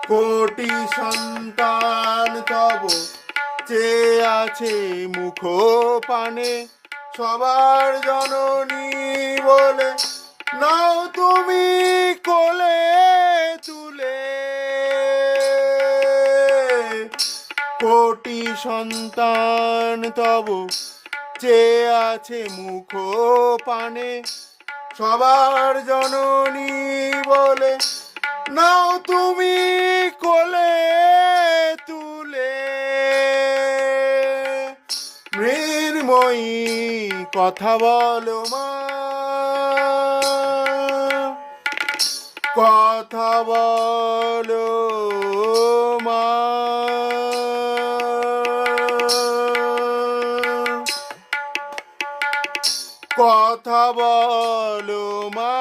কোটি সন্তান তব চেয়ে আছে মুখ পানে, সবার জননী বলে নাও তুমি কোলে তুলে। কোটি সন্তান তব চেয়ে আছে মুখ পানে, সবার জননী বলে নাও তুমি কোলে তুলে। মৃন্ময়ী কথা বলো মা, কথা বলো মা। কথা বলো মা।